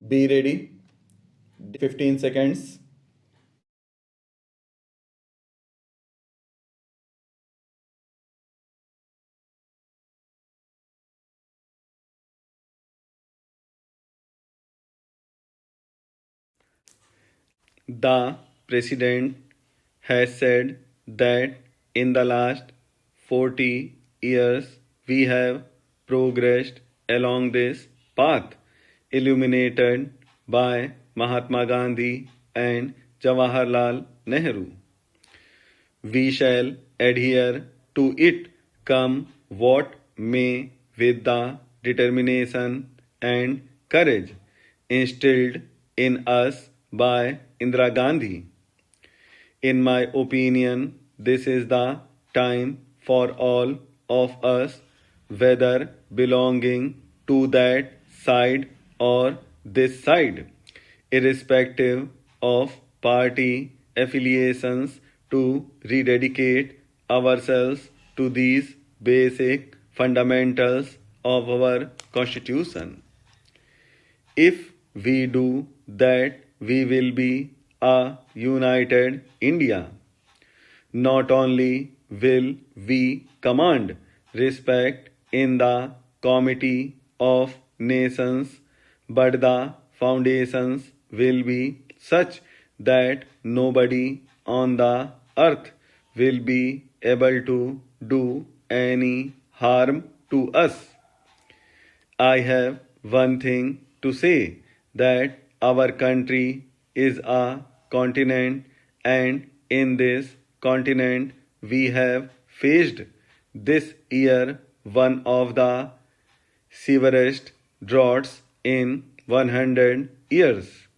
Be ready. 15 seconds. The president has said that in the last 40 years we have progressed along this path illuminated by Mahatma Gandhi and Jawaharlal Nehru. We shall adhere to it, come what may, with the determination and courage instilled in us by Indira Gandhi. In my opinion, this is the time for all of us, whether belonging to that side or this side, irrespective of party affiliations, to rededicate ourselves to these basic fundamentals of our Constitution. If we do that, we will be a united India. Not only will we command respect in the Committee of Nations, but the foundations will be such that nobody on the earth will be able to do any harm to us. I have one thing to say, that our country is a continent, and in this continent we have faced this year one of the severest droughts in 100 years.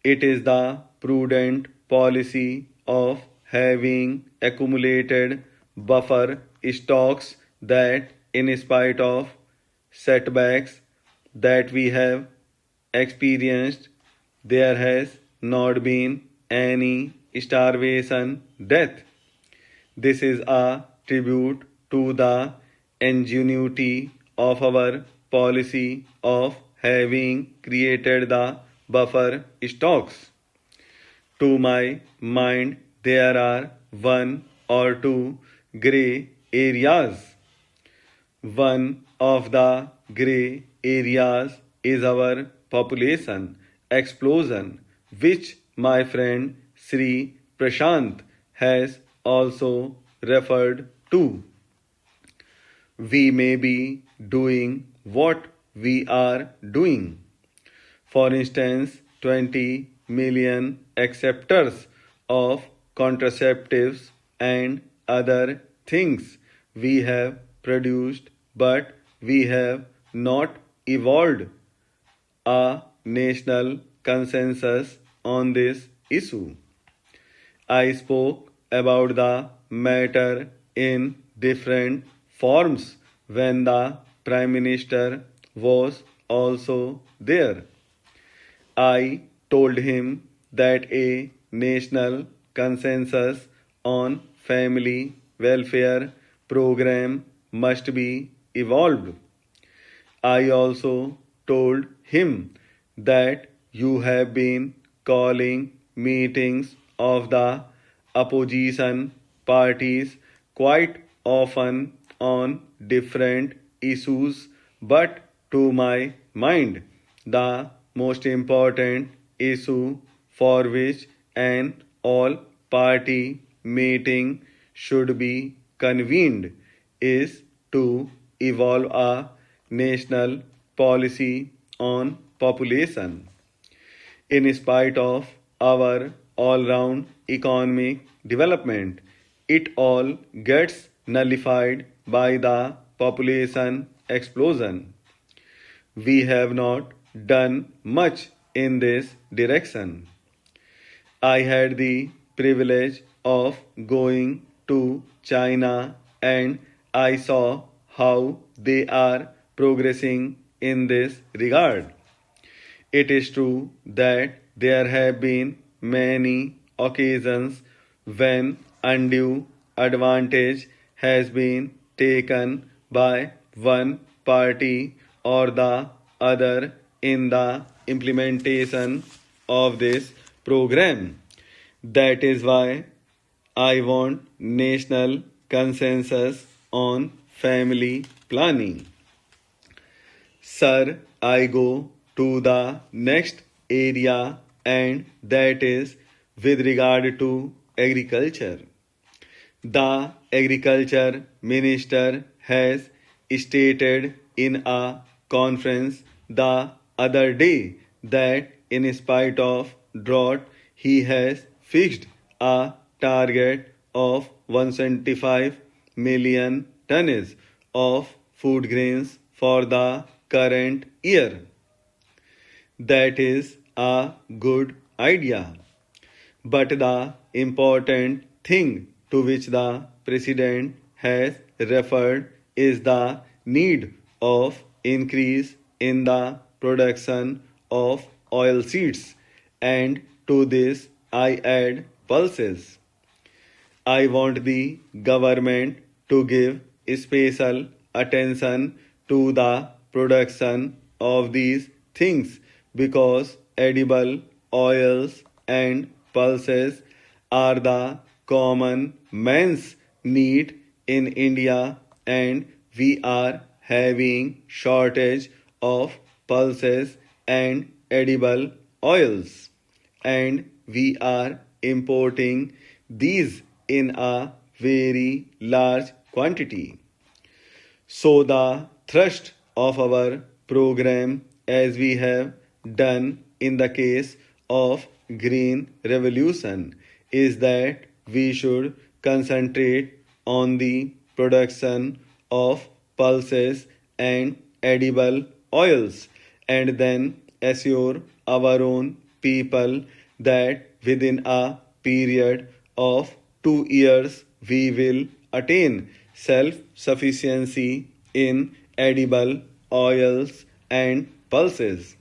It is the prudent policy of having accumulated buffer stocks that, in spite of setbacks that we have experienced, there has not been any starvation death. This is a tribute to the ingenuity of our policy of having created the buffer stocks. To my mind, there are one or two gray areas. One of the gray areas is our population explosion, which my friend Sri Prashant has also referred to. We may be doing what we are doing. For instance, 20 million acceptors of contraceptives and other things we have produced, but we have not evolved a national consensus on this issue. I spoke about the matter in different forms when the Prime Minister was also there. I told him that a national consensus on family welfare program must be evolved. I also told him that you have been calling meetings of the opposition parties quite often on different issues, but to my mind, the most important issue for which an all party meeting should be convened is to evolve a national policy on population. In spite of our all round economic development, it all gets nullified by the population explosion. We have not done much in this direction. I had the privilege of going to China, and I saw how they are progressing in this regard. It is true that there have been many occasions when undue advantage has been taken by one party or the other in the implementation of this program. That is why I want national consensus on family planning. Sir, I go to the next area, and that is with regard to agriculture. The agriculture minister has stated in a conference the other day that in spite of drought, he has fixed a target of 175 million tons of food grains for the current year. That is a good idea. But the important thing to which the president has referred is the need of increase in the production of oil seeds, and to this I add pulses. I want the government to give special attention to the production of these things because edible oils and pulses are the common man's need in India, and we are having shortage of pulses and edible oils, and we are importing these in a very large quantity. So, the thrust of our program, as we have done in the case of Green Revolution, is that we should concentrate on the production of pulses and edible oils, and then assure our own people that within a period of 2 years we will attain self-sufficiency in edible oils and pulses.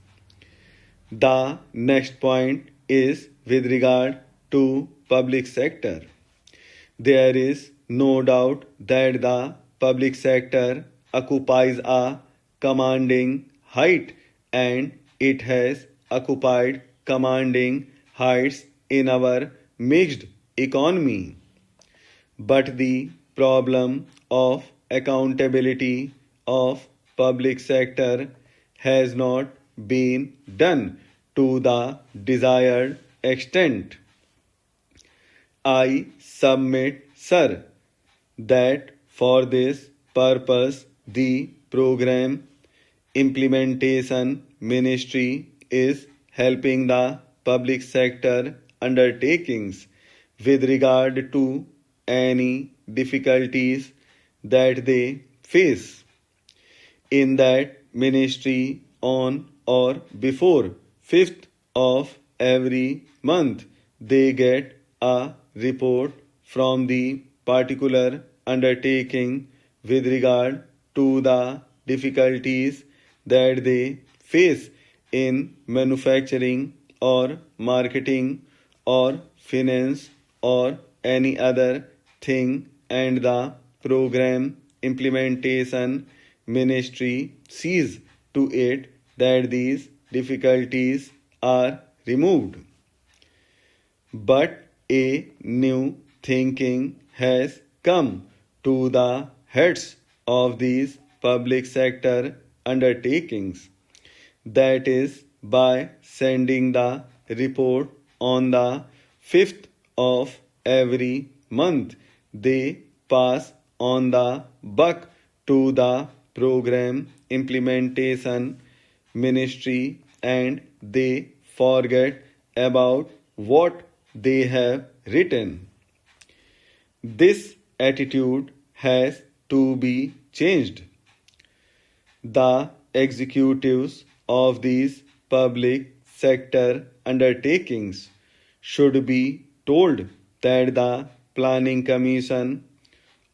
The next point is with regard to public sector. There is no doubt that the public sector occupies a commanding height, and it has occupied commanding heights in our mixed economy. But the problem of accountability of public sector has not been done to the desired extent. I submit, sir, that for this purpose the program implementation ministry is helping the public sector undertakings with regard to any difficulties that they face. In that ministry, on or before 5th of every month, they get a report from the particular undertaking with regard to the difficulties that they face in manufacturing or marketing or finance or any other thing, and the program implementation ministry sees to it that these difficulties are removed. But a new thinking has come to the heads of these public sector undertakings. That is, by sending the report on the 5th of every month, they pass on the buck to the program implementation ministry, and they forget about what they have written. This attitude has to be changed. The executives of these public sector undertakings should be told that the planning commission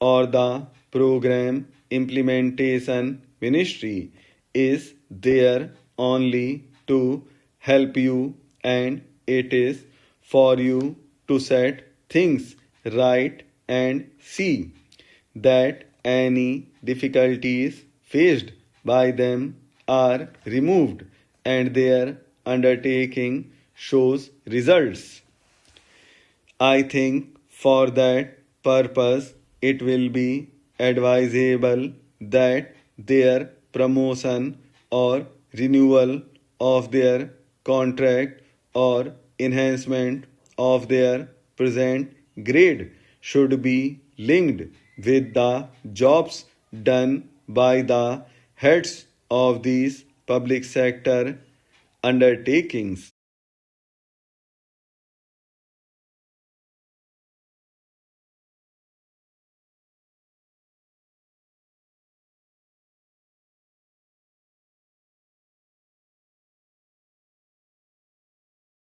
or the program implementation ministry is there only to help you, and it is for you to set things right and see that any difficulties faced by them are removed and their undertaking shows results. I think for that purpose it will be advisable that their promotion or renewal of their contract or enhancement of their present grade should be linked with the jobs done by the heads of these public sector undertakings.